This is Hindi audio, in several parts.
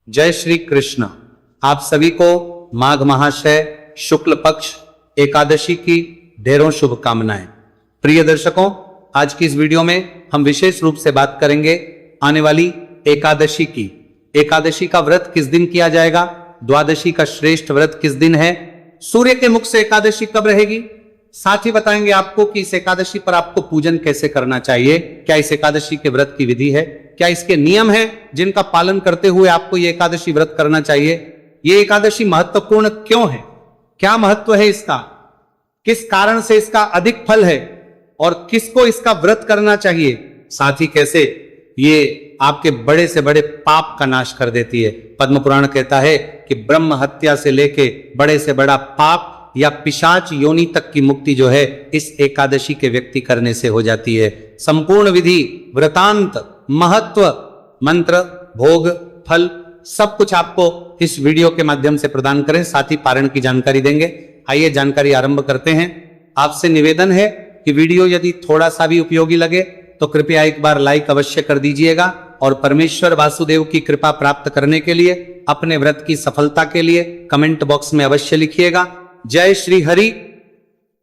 जय श्री कृष्ण। आप सभी को माघ महाशय शुक्ल पक्ष एकादशी की ढेरों शुभकामनाएं। प्रिय दर्शकों, आज की इस वीडियो में हम विशेष रूप से बात करेंगे आने वाली एकादशी की। एकादशी का व्रत किस दिन किया जाएगा, द्वादशी का श्रेष्ठ व्रत किस दिन है, सूर्य के मुख से एकादशी कब रहेगी, साथ ही बताएंगे आपको कि इस एकादशी पर आपको पूजन कैसे करना चाहिए, क्या इस एकादशी के व्रत की विधि है, क्या इसके नियम हैं जिनका पालन करते हुए आपको ये एकादशी व्रत करना चाहिए, ये एकादशी महत्वपूर्ण क्यों है, क्या महत्व है इसका, किस कारण से इसका अधिक फल है और किसको इसका व्रत करना चाहिए, साथ ही कैसे ये आपके बड़े से बड़े पाप का नाश कर देती है। पद्म पुराण कहता है कि ब्रह्म हत्या से लेके बड़े से बड़ा पाप या पिशाच योनि तक की मुक्ति जो है इस एकादशी के व्यक्ति करने से हो जाती है। संपूर्ण विधि, वृतांत, महत्व, मंत्र, भोग, फल सब कुछ आपको इस वीडियो के माध्यम से प्रदान करें, साथ ही पारण की जानकारी देंगे। आइए जानकारी आरंभ करते हैं। आपसे निवेदन है कि वीडियो यदि थोड़ा सा भी उपयोगी लगे तो कृपया एक बार लाइक अवश्य कर दीजिएगा और परमेश्वर वासुदेव की कृपा प्राप्त करने के लिए, अपने व्रत की सफलता के लिए कमेंट बॉक्स में अवश्य लिखिएगा जय श्री हरि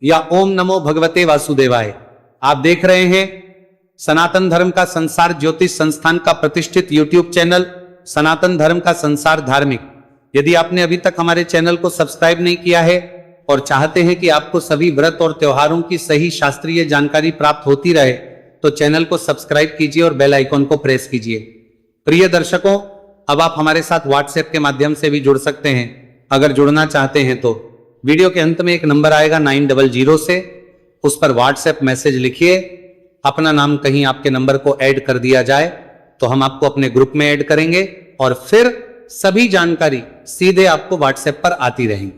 या ओम नमो भगवते वासुदेवाय। आप देख रहे हैं सनातन धर्म का संसार ज्योतिष संस्थान का प्रतिष्ठित यूट्यूब चैनल सनातन धर्म का संसार धार्मिक। यदि आपने अभी तक हमारे चैनल को सब्सक्राइब नहीं किया है और चाहते हैं कि आपको सभी व्रत और त्योहारों की सही शास्त्रीय जानकारी प्राप्त होती रहे तो चैनल को सब्सक्राइब कीजिए और बेल आइकॉन को प्रेस कीजिए। प्रिय दर्शकों, अब आप हमारे साथ व्हाट्सएप के माध्यम से भी जुड़ सकते हैं। अगर जुड़ना चाहते हैं तो वीडियो के अंत में एक नंबर आएगा 900 से, उस पर व्हाट्सएप मैसेज लिखिए, अपना नाम कहीं आपके नंबर को ऐड कर दिया जाए तो हम आपको अपने ग्रुप में ऐड करेंगे और फिर सभी जानकारी सीधे आपको व्हाट्सएप पर आती रहेंगी।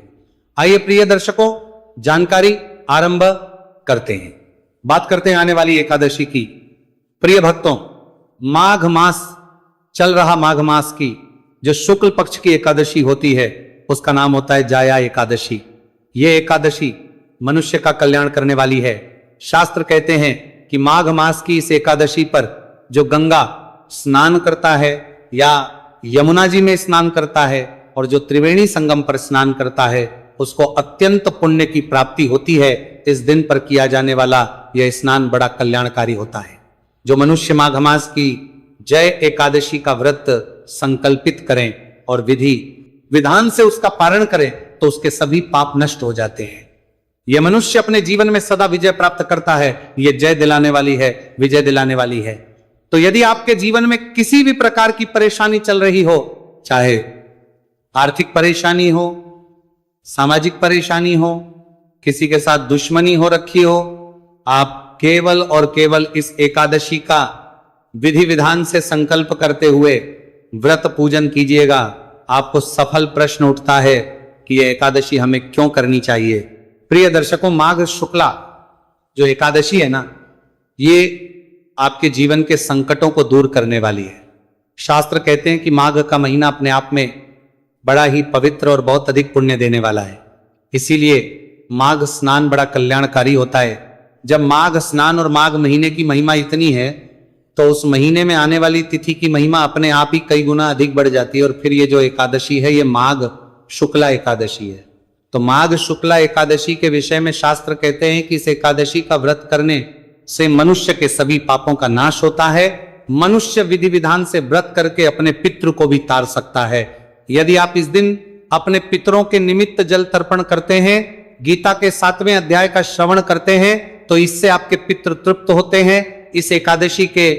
आइए प्रिय दर्शकों, जानकारी आरंभ करते हैं। बात करते हैं आने वाली एकादशी की। प्रिय भक्तों, माघ मास चल रहा, माघ मास की जो शुक्ल पक्ष की एकादशी होती है उसका नाम होता है जाया एकादशी। ये एकादशी मनुष्य का कल्याण करने वाली है। शास्त्र कहते हैं कि माघ मास की इस एकादशी पर जो गंगा स्नान करता है या यमुना जी में स्नान करता है और जो त्रिवेणी संगम पर स्नान करता है उसको अत्यंत पुण्य की प्राप्ति होती है। इस दिन पर किया जाने वाला यह स्नान बड़ा कल्याणकारी होता है। जो मनुष्य माघ मास की जय एकादशी का व्रत संकल्पित करें और विधि विधान से उसका पारण करें तो उसके सभी पाप नष्ट हो जाते हैं। यह मनुष्य अपने जीवन में सदा विजय प्राप्त करता है। यह जय दिलाने वाली है, विजय दिलाने वाली है। तो यदि आपके जीवन में किसी भी प्रकार की परेशानी चल रही हो, चाहे आर्थिक परेशानी हो, सामाजिक परेशानी हो, किसी के साथ दुश्मनी हो रखी हो, आप केवल और केवल इस एकादशी का विधि विधान से संकल्प करते हुए व्रत पूजन कीजिएगा। आपको सफल प्रश्न उठता है कि यह एकादशी हमें क्यों करनी चाहिए। प्रिय दर्शकों, माघ शुक्ला जो एकादशी है ना, ये आपके जीवन के संकटों को दूर करने वाली है। शास्त्र कहते हैं कि माघ का महीना अपने आप में बड़ा ही पवित्र और बहुत अधिक पुण्य देने वाला है। इसीलिए माघ स्नान बड़ा कल्याणकारी होता है। जब माघ स्नान और माघ महीने की महिमा इतनी है तो उस महीने में आने वाली तिथि की महिमा अपने आप ही कई गुना अधिक बढ़ जाती है। और फिर ये जो एकादशी है ये माघ शुक्ला एकादशी है। तो माघ शुक्ला एकादशी के विषय में शास्त्र कहते हैं कि इस एकादशी का व्रत करने से मनुष्य के सभी पापों का नाश होता है। मनुष्य विधि विधान से व्रत करके अपने पितृ को भी तार सकता है। यदि आप इस दिन अपने पितरों के निमित्त जल तर्पण करते हैं, गीता के 7वें अध्याय का श्रवण करते हैं तो इससे आपके पितृ तृप्त होते हैं। इस एकादशी के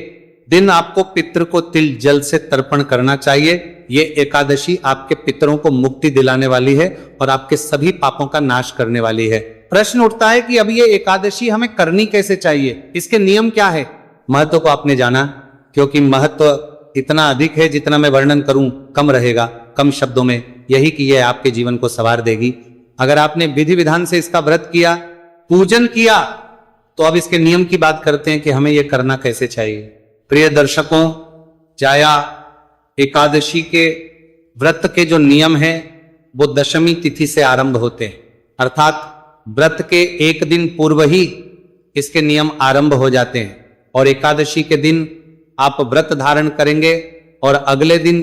दिन आपको पितृ को तिल जल से तर्पण करना चाहिए। ये एकादशी आपके पितरों को मुक्ति दिलाने वाली है और आपके सभी पापों का नाश करने वाली है। प्रश्न उठता है कि अब ये एकादशी हमें करनी कैसे चाहिए, इसके नियम क्या है। महत्व को आपने जाना, क्योंकि महत्व इतना अधिक है जितना मैं वर्णन करूं कम रहेगा, कम शब्दों में यही कि यह आपके जीवन को संवार देगी। अगर आपने विधि विधान से इसका व्रत किया, पूजन किया, तो अब इसके नियम की बात करते हैं कि हमें यह करना कैसे चाहिए। प्रिय दर्शकों, जाया एकादशी के व्रत के जो नियम हैं वो दशमी तिथि से आरंभ होते हैं, अर्थात व्रत के एक दिन पूर्व ही इसके नियम आरंभ हो जाते हैं। और एकादशी के दिन आप व्रत धारण करेंगे और अगले दिन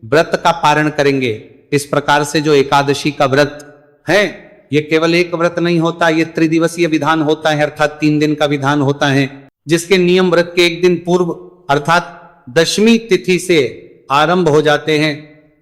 व्रत का पारण करेंगे। इस प्रकार से जो एकादशी का व्रत है, ये केवल एक व्रत नहीं होता, ये त्रिदिवसीय विधान होता है, अर्थात 3 दिन का विधान होता है, जिसके नियम व्रत के एक दिन पूर्व अर्थात दशमी तिथि से आरंभ हो जाते हैं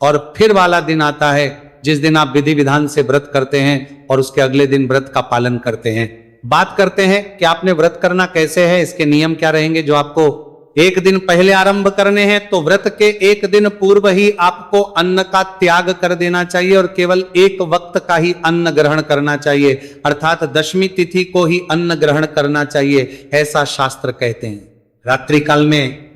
और फिर वाला दिन आता है जिस दिन आप विधि विधान से व्रत करते हैं और उसके अगले दिन व्रत का पालन करते हैं। बात करते हैं कि आपने व्रत करना कैसे है, इसके नियम क्या रहेंगे। जो आपको एक दिन पहले आरंभ करने हैं तो व्रत के एक दिन पूर्व ही आपको अन्न का त्याग कर देना चाहिए और केवल एक वक्त का ही अन्न ग्रहण करना चाहिए, अर्थात दशमी तिथि को ही अन्न ग्रहण करना चाहिए, ऐसा शास्त्र कहते हैं। रात्रि काल में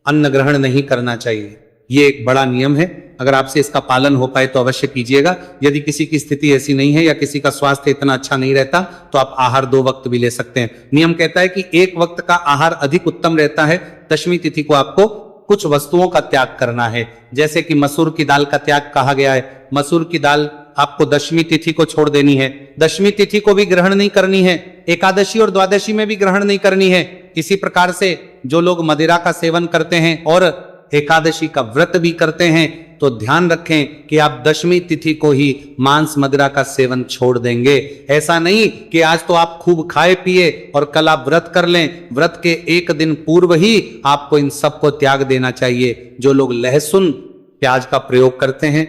अन्न ग्रहण नहीं करना चाहिए, ये एक बड़ा नियम है। अगर आपसे इसका पालन हो पाए तो अवश्य कीजिएगा। यदि किसी की स्थिति ऐसी नहीं है या किसी का स्वास्थ्य इतना अच्छा नहीं रहता तो आप आहार 2 वक्त भी ले सकते हैं। नियम कहता है कि एक वक्त का आहार अधिक उत्तम रहता है। दशमी तिथि को आपको कुछ वस्तुओं का त्याग करना है, जैसे कि मसूर की दाल का त्याग कहा गया है। मसूर की दाल आपको दशमी तिथि को छोड़ देनी है, दशमी तिथि को भी ग्रहण नहीं करनी है, एकादशी और द्वादशी में भी ग्रहण नहीं करनी है। इसी प्रकार से जो लोग मदिरा का सेवन करते हैं और एकादशी का व्रत भी करते हैं तो ध्यान रखें कि आप दशमी तिथि को ही मांस मदिरा का सेवन छोड़ देंगे। ऐसा नहीं कि आज तो आप खूब खाए पिए और कल आप व्रत कर लें। व्रत के एक दिन पूर्व ही आपको इन सब को त्याग देना चाहिए। जो लोग लहसुन प्याज का प्रयोग करते हैं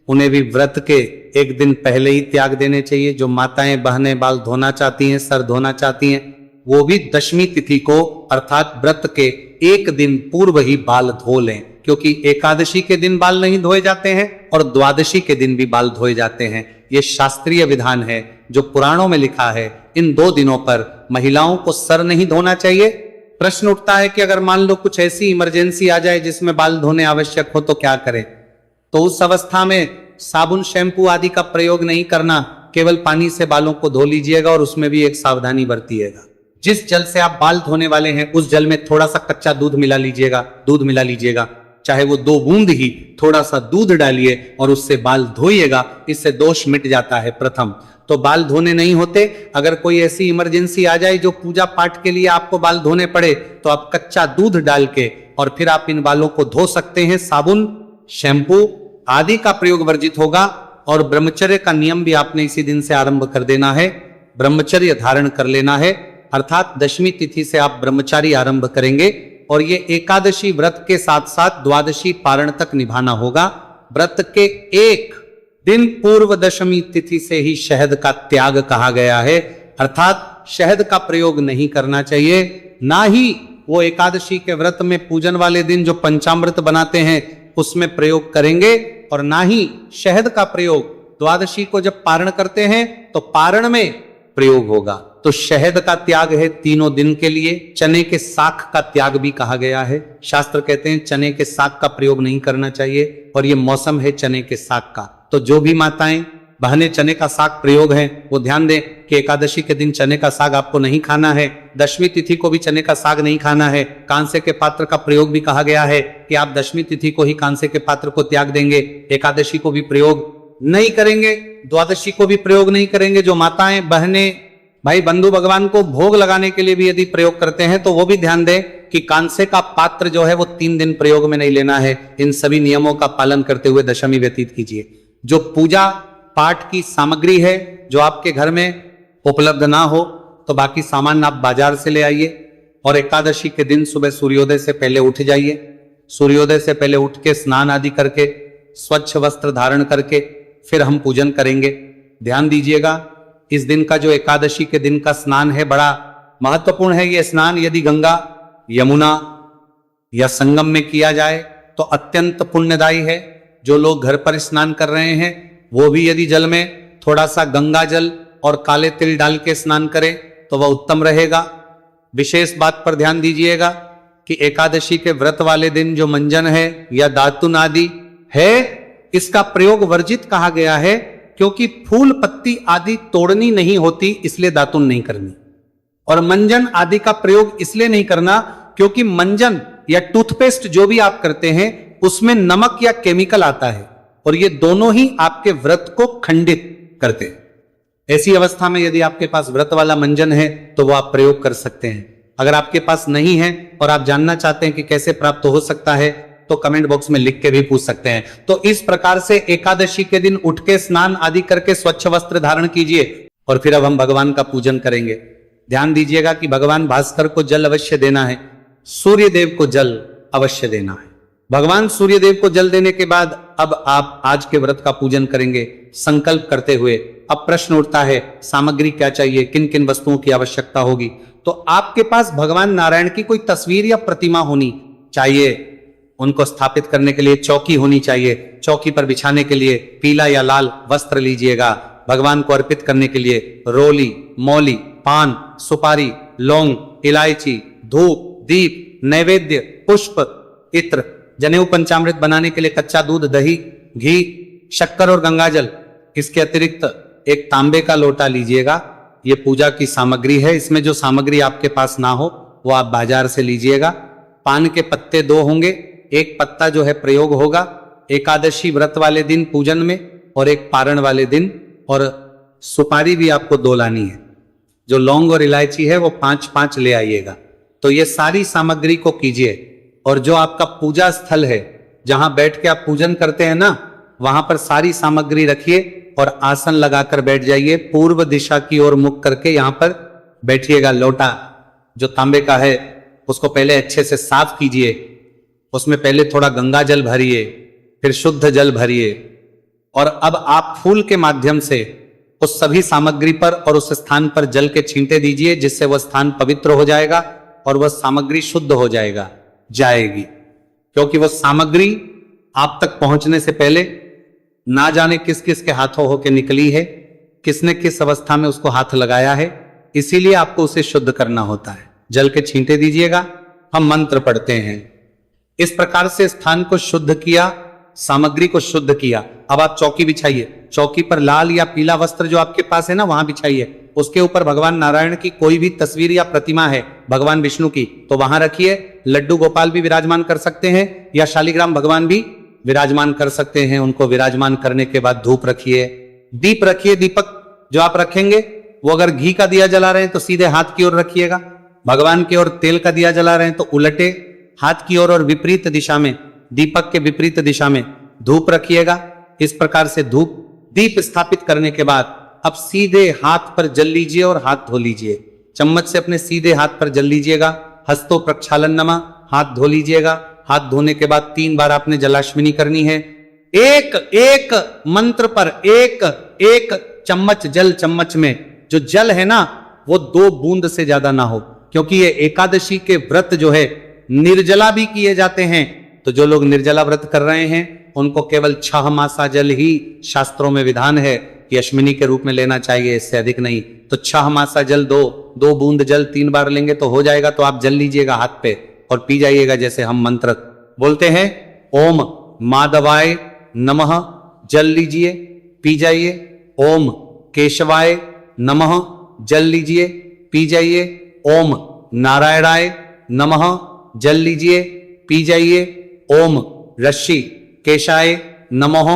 उन्हें भी व्रत के एक दिन पहले ही त्याग देने चाहिए। जो माताएं बहनें बाल धोना चाहती हैं, सर धोना चाहती हैं, वो भी दशमी तिथि को अर्थात व्रत के एक दिन पूर्व ही बाल धो लें, क्योंकि एकादशी के दिन बाल नहीं धोए जाते हैं और द्वादशी के दिन भी बाल धोए जाते हैं। ये शास्त्रीय विधान है जो पुराणों में लिखा है। इन 2 दिनों पर महिलाओं को सर नहीं धोना चाहिए। प्रश्न उठता है कि अगर मान लो कुछ ऐसी इमरजेंसी आ जाए जिसमें बाल धोने आवश्यक हो तो क्या करें। तो उस अवस्था में साबुन शैम्पू आदि का प्रयोग नहीं करना, केवल पानी से बालों को धो लीजिएगा और उसमें भी एक सावधानी बरतिएगा। जिस जल से आप बाल धोने वाले हैं उस जल में थोड़ा सा कच्चा दूध मिला लीजिएगा, चाहे वो 2 बूंद ही थोड़ा सा दूध डालिए और उससे बाल धोइएगा। इससे दोष मिट जाता है। प्रथम तो बाल धोने नहीं होते। अगर कोई ऐसी इमरजेंसी आ जाए जो पूजा पाठ के लिए आपको बाल धोने पड़े तो आप कच्चा दूध डाल के और फिर आप इन बालों को धो सकते हैं। साबुन शैम्पू आदि का प्रयोग वर्जित होगा और ब्रह्मचर्य का नियम भी आपने इसी दिन से आरंभ कर देना है। ब्रह्मचर्य धारण कर लेना है, अर्थात दशमी तिथि से आप ब्रह्मचारी आरंभ करेंगे और ये एकादशी व्रत के साथ साथ द्वादशी पारण तक निभाना होगा। व्रत के एक दिन पूर्व दशमी तिथि से ही शहद का त्याग कहा गया है, अर्थात शहद का प्रयोग नहीं करना चाहिए। ना ही वो एकादशी के व्रत में पूजन वाले दिन जो पंचामृत बनाते हैं उसमें प्रयोग करेंगे और ना ही शहद का प्रयोग द्वादशी को जब पारण करते हैं तो पारण में प्रयोग होगा। तो शहद का त्याग है 3 दिन के लिए। चने के साग का त्याग भी कहा गया है। शास्त्र कहते हैं चने के साग का प्रयोग नहीं करना चाहिए और ये मौसम है चने के साग का। तो जो भी माताएं बहनें चने का साग प्रयोग है वो ध्यान दें कि एकादशी के दिन चने का साग आपको नहीं खाना है। दशमी तिथि को भी चने का साग नहीं खाना है। कांसे के पात्र का प्रयोग भी कहा गया है कि आप दशमी तिथि को ही कांसे के पात्र को त्याग देंगे, एकादशी को भी प्रयोग नहीं करेंगे, द्वादशी को भी प्रयोग नहीं करेंगे। जो माताएं बहनें भाई बंधु भगवान को भोग लगाने के लिए भी यदि प्रयोग करते हैं तो वो भी ध्यान दें कि कांसे का पात्र जो है वो 3 दिन प्रयोग में नहीं लेना है। इन सभी नियमों का पालन करते हुए दशमी व्यतीत कीजिए। जो पूजा पाठ की सामग्री है जो आपके घर में उपलब्ध ना हो तो बाकी सामान आप बाजार से ले आइए और एकादशी के दिन सुबह सूर्योदय से पहले उठ जाइए। सूर्योदय से पहले उठ के स्नान आदि करके स्वच्छ वस्त्र धारण करके फिर हम पूजन करेंगे। ध्यान दीजिएगा, इस दिन का जो एकादशी के दिन का स्नान है बड़ा महत्वपूर्ण है। यह स्नान यदि गंगा, यमुना या संगम में किया जाए तो अत्यंत पुण्यदायी है। जो लोग घर पर स्नान कर रहे हैं वो भी यदि जल में थोड़ा सा गंगा जल और काले तिल डाल के स्नान करें तो वह उत्तम रहेगा। विशेष बात पर ध्यान दीजिएगा कि एकादशी के व्रत वाले दिन जो मंजन है या दातुन आदि है इसका प्रयोग वर्जित कहा गया है, क्योंकि फूल पत्ती आदि तोड़नी नहीं होती इसलिए दातुन नहीं करनी। और मंजन आदि का प्रयोग इसलिए नहीं करना क्योंकि मंजन या टूथपेस्ट जो भी आप करते हैं उसमें नमक या केमिकल आता है और ये दोनों ही आपके व्रत को खंडित करते हैं। ऐसी अवस्था में यदि आपके पास व्रत वाला मंजन है तो वो आप प्रयोग कर सकते हैं। अगर आपके पास नहीं है और आप जानना चाहते हैं कि कैसे प्राप्त हो सकता है तो कमेंट बॉक्स में लिख के भी पूछ सकते हैं। तो इस प्रकार से एकादशी के दिन उठ के स्नान आदि करके स्वच्छ वस्त्र धारण कीजिए और फिर अब हम भगवान का पूजन करेंगे। ध्यान दीजिएगा कि भगवान भास्कर को जल अवश्य देना है, सूर्य देव को जल अवश्य देना है। भगवान सूर्य देव को जल देने के बाद अब आप आज के व्रत का पूजन करेंगे संकल्प करते हुए। अब प्रश्न उठता है सामग्री क्या चाहिए, किन किन वस्तुओं की आवश्यकता होगी। तो आपके पास भगवान नारायण की कोई तस्वीर या प्रतिमा होनी चाहिए। उनको स्थापित करने के लिए चौकी होनी चाहिए। चौकी पर बिछाने के लिए पीला या लाल वस्त्र लीजिएगा। भगवान को अर्पित करने के लिए रोली, मौली, पान, सुपारी, लौंग, इलायची, धूप, दीप, नैवेद्य, पुष्प, इत्र, जनेऊ, पंचामृत बनाने के लिए कच्चा दूध, दही, घी, शक्कर और गंगाजल। इसके अतिरिक्त एक तांबे का लोटा लीजिएगा। यह पूजा की सामग्री है। इसमें जो सामग्री आपके पास ना हो वो आप बाजार से लीजिएगा। पान के पत्ते 2 होंगे, एक पत्ता जो है प्रयोग होगा एकादशी व्रत वाले दिन पूजन में और एक पारण वाले दिन। और सुपारी भी आपको 2 लानी है। जो लौंग और इलायची है वो 5-5 ले आइएगा। तो ये सारी सामग्री को कीजिए और जो आपका पूजा स्थल है जहां बैठ के आप पूजन करते हैं ना, वहां पर सारी सामग्री रखिए और आसन लगाकर बैठ जाइए। पूर्व दिशा की ओर मुख करके यहां पर बैठिएगा। लोटा जो तांबे का है उसको पहले अच्छे से साफ कीजिए। उसमें पहले थोड़ा गंगा जल भरिए, फिर शुद्ध जल भरिए और अब आप फूल के माध्यम से उस सभी सामग्री पर और उस स्थान पर जल के छींटे दीजिए, जिससे वह स्थान पवित्र हो जाएगा और वह सामग्री शुद्ध हो जाएगी। क्योंकि वह सामग्री आप तक पहुंचने से पहले ना जाने किस किस के हाथों होकर निकली है, किसने किस अवस्था में उसको हाथ लगाया है, इसीलिए आपको उसे शुद्ध करना होता है। जल के छींटे दीजिएगा। हम मंत्र पढ़ते हैं। इस प्रकार से स्थान को शुद्ध किया, सामग्री को शुद्ध किया। अब आप चौकी बिछाइए। चौकी पर लाल या पीला वस्त्र जो आपके पास है ना वहां बिछाइए। उसके ऊपर भगवान नारायण की कोई भी तस्वीर या प्रतिमा है, भगवान विष्णु की, तो वहां रखिए। लड्डू गोपाल भी विराजमान कर सकते हैं या शालिग्राम भगवान भी विराजमान कर सकते हैं। उनको विराजमान करने के बाद धूप रखिए, दीप रखिए। दीपक जो आप रखेंगे वो अगर घी का दिया जला रहे हैं तो सीधे हाथ की ओर रखिएगा। भगवान की ओर तेल का दिया जला रहे हैं तो उलटे हाथ की ओर और विपरीत दिशा में, दीपक के विपरीत दिशा में धूप रखिएगा। इस प्रकार से धूप दीप स्थापित करने के बाद अब सीधे हाथ पर जल लीजिए और हाथ धो लीजिए। चम्मच से अपने सीधे हाथ पर जल लीजिएगा। हस्तो प्रक्षालन नमः, हाथ धो लीजिएगा। हाथ धोने के बाद 3 बार आपने जलाश्मिनी करनी है। एक एक मंत्र पर एक एक चम्मच जल, चम्मच में जो जल है ना वो 2 बूंद से ज्यादा ना हो, क्योंकि ये एकादशी के व्रत जो है निर्जला भी किए जाते हैं। तो जो लोग निर्जला व्रत कर रहे हैं उनको केवल 6 मासा जल ही शास्त्रों में विधान है कि अश्विनी के रूप में लेना चाहिए, इससे अधिक नहीं। तो 6 मासा जल 2 बूंद जल 3 बार लेंगे तो हो जाएगा। तो आप जल लीजिएगा हाथ पे और पी जाइएगा। जैसे हम मंत्र बोलते हैं ओम माधवाय नमः, जल लीजिए पी जाइए। ओम केशवाय नमः, जल लीजिए पी जाइए। ओम नारायणाय नमः, जल लीजिए पी जाइए। ओम ऋषि केशाय नमः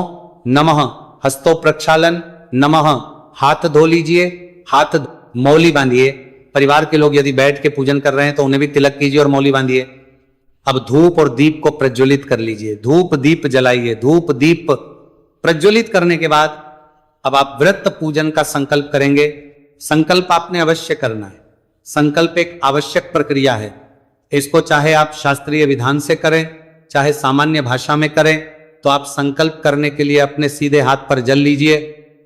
नमः, हस्तो प्रक्षालन नमः, हाथ धो लीजिए। हाथ मौली बांधिए। परिवार के लोग यदि बैठ के पूजन कर रहे हैं तो उन्हें भी तिलक कीजिए और मौली बांधिए। अब धूप और दीप को प्रज्वलित कर लीजिए। धूप दीप जलाइए। धूप दीप प्रज्वलित करने के बाद अब आप व्रत पूजन का संकल्प करेंगे। संकल्प आपने अवश्य करना है। संकल्प एक आवश्यक प्रक्रिया है। इसको चाहे आप शास्त्रीय विधान से करें, चाहे सामान्य भाषा में करें, तो आप संकल्प करने के लिए अपने सीधे हाथ पर जल लीजिए,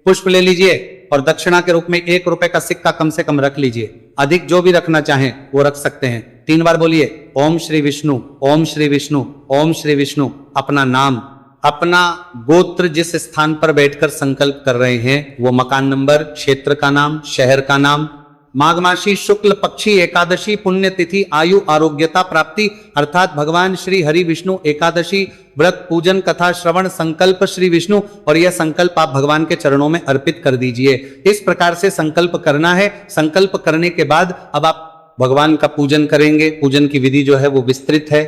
पुष्प ले लीजिए और दक्षिणा के रूप में 1 रुपए का सिक्का कम से कम रख लीजिए। अधिक जो भी रखना चाहें वो रख सकते हैं। 3 बार बोलिए ओम श्री विष्णु, ओम श्री विष्णु, ओम श्री विष्णु। अपना नाम, अपना गोत्र, जिस स्थान पर बैठकर संकल्प कर रहे हैं वो मकान नंबर, क्षेत्र का नाम, शहर का नाम। माघ मासी शुक्ल पक्षी एकादशी पुण्यतिथि आयु आरोग्यता प्राप्ति अर्थात भगवान श्री हरि विष्णु एकादशी व्रत पूजन कथा श्रवण संकल्प श्री विष्णु, और यह संकल्प आप भगवान के चरणों में अर्पित कर दीजिए। इस प्रकार से संकल्प करना है। संकल्प करने के बाद अब आप भगवान का पूजन करेंगे। पूजन की विधि जो है वो विस्तृत है,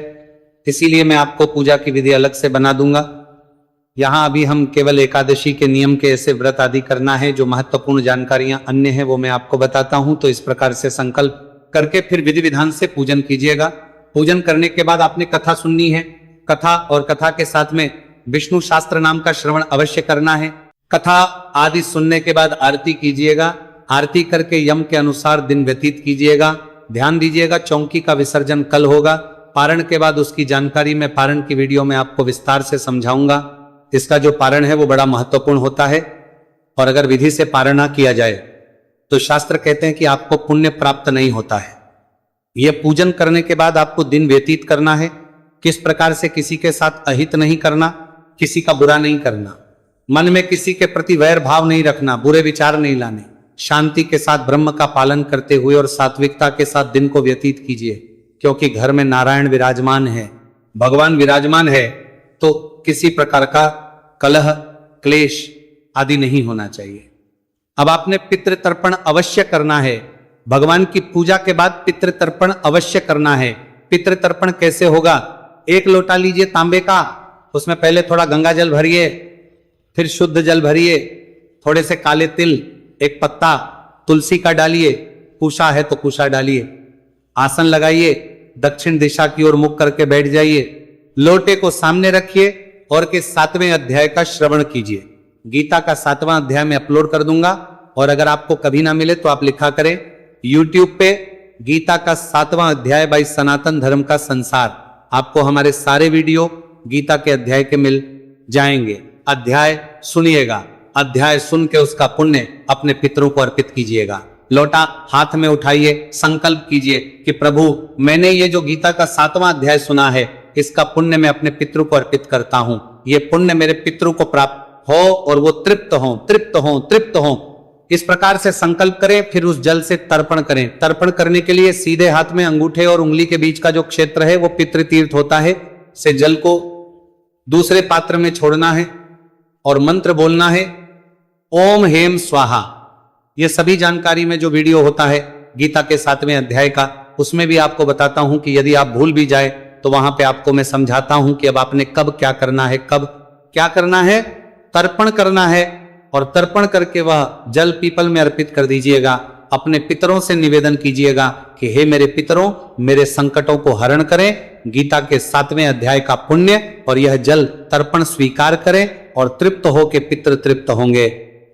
इसीलिए मैं आपको पूजा की विधि अलग से बना दूंगा। यहाँ अभी हम केवल एकादशी के नियम के ऐसे व्रत आदि करना है। जो महत्वपूर्ण जानकारियां अन्य हैं वो मैं आपको बताता हूं। तो इस प्रकार से संकल्प करके फिर विधि विधान से पूजन कीजिएगा। पूजन करने के बाद आपने कथा सुननी है। कथा और कथा के साथ में विष्णु शास्त्र नाम का श्रवण अवश्य करना है। कथा आदि सुनने के बाद आरती कीजिएगा। आरती करके यम के अनुसार दिन व्यतीत कीजिएगा। ध्यान दीजिएगा, चौकी का विसर्जन कल होगा। पारण के बाद उसकी जानकारी मैं पारण की वीडियो में आपको विस्तार से समझाऊंगा। इसका जो पारण है वो बड़ा महत्वपूर्ण होता है, और अगर विधि से पारण ना किया जाए तो शास्त्र कहते हैं कि आपको पुण्य प्राप्त नहीं होता है। यह पूजन करने के बाद आपको दिन व्यतीत करना है। किस प्रकार से? किसी के साथ अहित नहीं करना, किसी का बुरा नहीं करना, मन में किसी के प्रति वैर भाव नहीं रखना, बुरे विचार नहीं लाने, शांति के साथ ब्रह्म का पालन करते हुए और सात्विकता के साथ दिन को व्यतीत कीजिए। क्योंकि घर में नारायण विराजमान है, भगवान विराजमान है, तो किसी प्रकार का कलह क्लेश आदि नहीं होना चाहिए। अब आपने पितृ तर्पण अवश्य करना है। भगवान की पूजा के बाद पितृ तर्पण अवश्य करना है। पितृ तर्पण कैसे होगा? एक लोटा लीजिए तांबे का, उसमें पहले थोड़ा गंगा जल भरिए, फिर शुद्ध जल भरिए, थोड़े से काले तिल, एक पत्ता तुलसी का डालिए, कुशा है तो कुशा डालिए, आसन लगाइए, दक्षिण दिशा की ओर मुख करके बैठ जाइए, लोटे को सामने रखिए और के 7वें अध्याय का श्रवण कीजिए। गीता का 7वां अध्याय में अपलोड कर दूंगा, और अगर आपको कभी ना मिले तो आप लिखा करें YouTube पे गीता का 7वां अध्याय बाई सनातन धर्म का संसार। आपको हमारे सारे वीडियो गीता के अध्याय के मिल जाएंगे। अध्याय सुनिएगा, अध्याय सुन के उसका पुण्य अपने पितरों को अर्पित कीजिएगा। लोटा हाथ में उठाइए, संकल्प कीजिए कि प्रभु मैंने ये जो गीता का 7वां अध्याय सुना है, इसका पुण्य मैं अपने पितरों को अर्पित करता हूं। ये पुण्य मेरे पितरों को प्राप्त हो और वो तृप्त हो, तृप्त हो, तृप्त हो। इस प्रकार से संकल्प करें, फिर उस जल से तर्पण करें। तर्पण करने के लिए सीधे हाथ में अंगूठे और उंगली के बीच का जो क्षेत्र है वो पितृतीर्थ होता है, से जल को दूसरे पात्र में छोड़ना है और मंत्र बोलना है, ओम हेम स्वाहा। ये सभी जानकारी में जो वीडियो होता है गीता के 7वें अध्याय का, उसमें भी आपको बताता हूं कि यदि आप भूल भी जाए तो वहां पे आपको मैं समझाता हूं कि अब आपने कब क्या करना है, कब क्या करना है। तर्पण करना है, और तर्पण करके वह जल पीपल में अर्पित कर दीजिएगा। अपने पितरों से निवेदन कीजिएगा कि हे मेरे पितरों, मेरे संकटों को हरण करें, गीता के 7वें अध्याय का पुण्य और यह जल तर्पण स्वीकार करें, और तृप्त हो के पितृ तृप्त होंगे।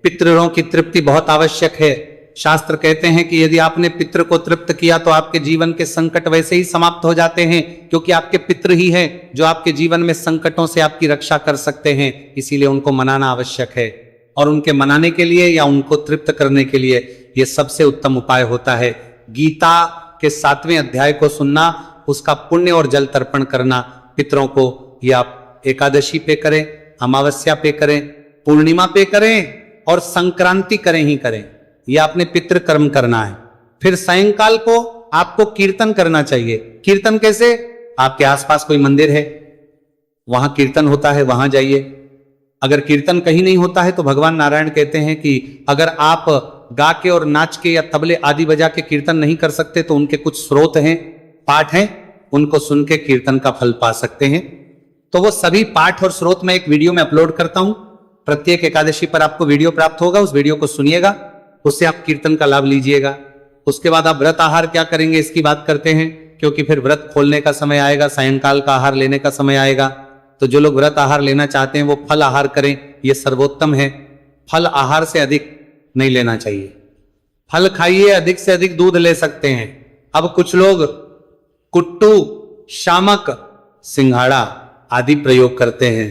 पितरों की तृप्ति बहुत आवश्यक है। शास्त्र कहते हैं कि यदि आपने पितृ को तृप्त किया तो आपके जीवन के संकट वैसे ही समाप्त हो जाते हैं, क्योंकि आपके पितृ ही हैं जो आपके जीवन में संकटों से आपकी रक्षा कर सकते हैं। इसीलिए उनको मनाना आवश्यक है, और उनके मनाने के लिए या उनको तृप्त करने के लिए यह सबसे उत्तम उपाय होता है गीता के 7वें अध्याय को सुनना, उसका पुण्य और जल तर्पण करना पितरों को। यह आप एकादशी पे करें, अमावस्या पे करें, पूर्णिमा पे करें और संक्रांति करें ही करें। यह आपने पितृ कर्म करना है। फिर सायंकाल को आपको कीर्तन करना चाहिए। कीर्तन कैसे? आपके आसपास कोई मंदिर है, वहां कीर्तन होता है, वहां जाइए। अगर कीर्तन कहीं नहीं होता है तो भगवान नारायण कहते हैं कि अगर आप गा के और नाच के या तबले आदि बजा के कीर्तन नहीं कर सकते तो उनके कुछ स्रोत हैं, पाठ हैं, उनको सुन के कीर्तन का फल पा सकते हैं। तो वो सभी पाठ और स्रोत मैं एक वीडियो में अपलोड करता हूं। प्रत्येक एकादशी पर आपको वीडियो प्राप्त होगा, उस वीडियो को सुनिएगा, उससे आप कीर्तन का लाभ लीजिएगा। उसके बाद आप व्रत आहार क्या करेंगे इसकी बात करते हैं, क्योंकि फिर व्रत खोलने का समय आएगा, सायंकाल का आहार लेने का समय आएगा। तो जो लोग व्रत आहार लेना चाहते हैं वो फल आहार करें, ये सर्वोत्तम है। फल आहार से अधिक नहीं लेना चाहिए। फल खाइए, अधिक से अधिक दूध ले सकते हैं। अब कुछ लोग कुट्टू, शामक, सिंघाड़ा आदि प्रयोग करते हैं,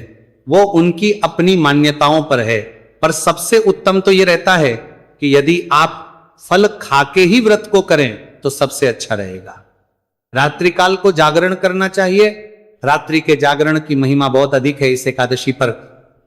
वो उनकी अपनी मान्यताओं पर है। पर सबसे उत्तम तो ये रहता है कि यदि आप फल खाके ही व्रत को करें तो सबसे अच्छा रहेगा। रात्रिकाल को जागरण करना चाहिए। रात्रि के जागरण की महिमा बहुत अधिक है इस एकादशी पर।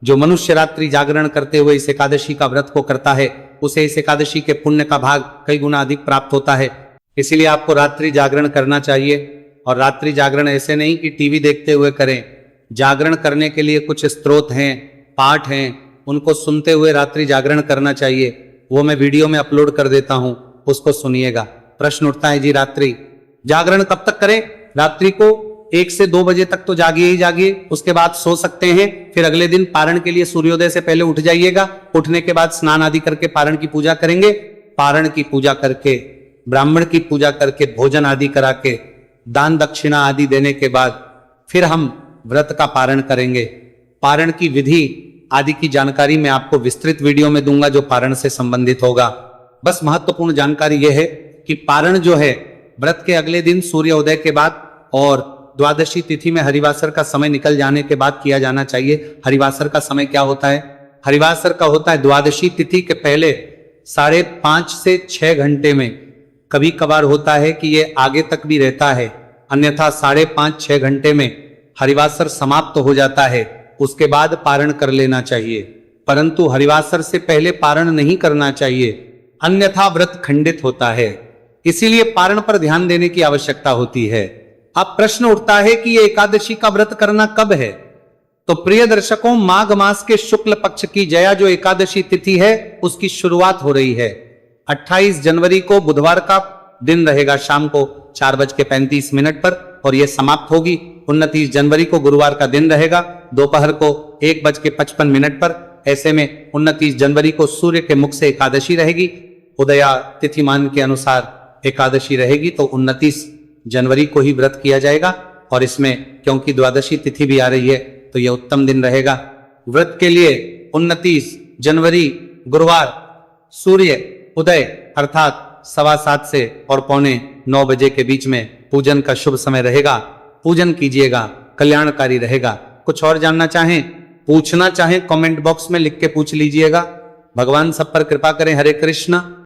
जो मनुष्य रात्रि जागरण करते हुए इस एकादशी का व्रत को करता है, उसे इस एकादशी के पुण्य का भाग कई गुना अधिक प्राप्त होता है। इसीलिए आपको रात्रि जागरण करना चाहिए। और रात्रि जागरण ऐसे नहीं कि टीवी देखते हुए करें। जागरण करने के लिए कुछ स्त्रोत हैं, पाठ हैं, उनको सुनते हुए रात्रि जागरण करना चाहिए। वो मैं वीडियो में अपलोड कर देता हूं, उसको सुनिएगा। प्रश्न उठता है जी रात्रि जागरण कब तक करें? रात्रि को 1 से 2 बजे तक तो जागिए ही जागिए, उसके बाद सो सकते हैं। फिर अगले दिन पारण के लिए सूर्योदय से पहले उठ जाइएगा। उठने के बाद स्नान आदि करके पारण की पूजा करेंगे। पारण की पूजा करके, ब्राह्मण की पूजा करके, भोजन आदि करा के, दान दक्षिणा आदि देने के बाद फिर हम व्रत का पारण करेंगे। पारण की विधि आदि की जानकारी मैं आपको विस्तृत वीडियो में दूंगा जो पारण से संबंधित होगा। बस महत्वपूर्ण जानकारी यह है कि पारण जो है व्रत के अगले दिन सूर्य उदय के बाद और द्वादशी तिथि में हरिवासर का समय निकल जाने के बाद किया जाना चाहिए। हरिवासर का समय क्या होता है? हरिवासर का होता है द्वादशी तिथि के पहले 5.5 से 6 घंटे में। कभी कभार होता है कि ये आगे तक भी रहता है, अन्यथा 5.5-6 घंटे में हरिवासर समाप्त हो जाता है। उसके बाद पारण कर लेना चाहिए, परंतु हरिवासर से पहले पारण नहीं करना चाहिए, अन्यथा व्रत खंडित होता है। इसीलिए पारण पर ध्यान देने की आवश्यकता होती है। अब प्रश्न उठता है कि ये एकादशी का व्रत करना कब है? तो प्रिय दर्शकों, माघ मास के शुक्ल पक्ष की जया जो एकादशी तिथि है उसकी शुरुआत हो रही है। 28 जनवरी को बुधवार का दिन रहेगा शाम को 4:35 पर और यह समाप्त होगी 29 जनवरी को गुरुवार का दिन रहेगा दोपहर को 1:55 पर। ऐसे में 29 जनवरी को सूर्य के मुख से एकादशी रहेगी। उदया तिथिमान के अनुसार एकादशी रहेगी तो 29 जनवरी को ही व्रत किया जाएगा। और इसमें क्योंकि द्वादशी तिथि भी आ रही है तो यह उत्तम दिन रहेगा व्रत के लिए। 29 जनवरी गुरुवार सूर्य उदय अर्थात 7:15 से और 8:45 बजे के बीच में पूजन का शुभ समय रहेगा। पूजन कीजिएगा, कल्याणकारी रहेगा। कुछ और जानना चाहें, पूछना चाहें, कमेंट बॉक्स में लिख के पूछ लीजिएगा। भगवान सब पर कृपा करें। हरे कृष्ण।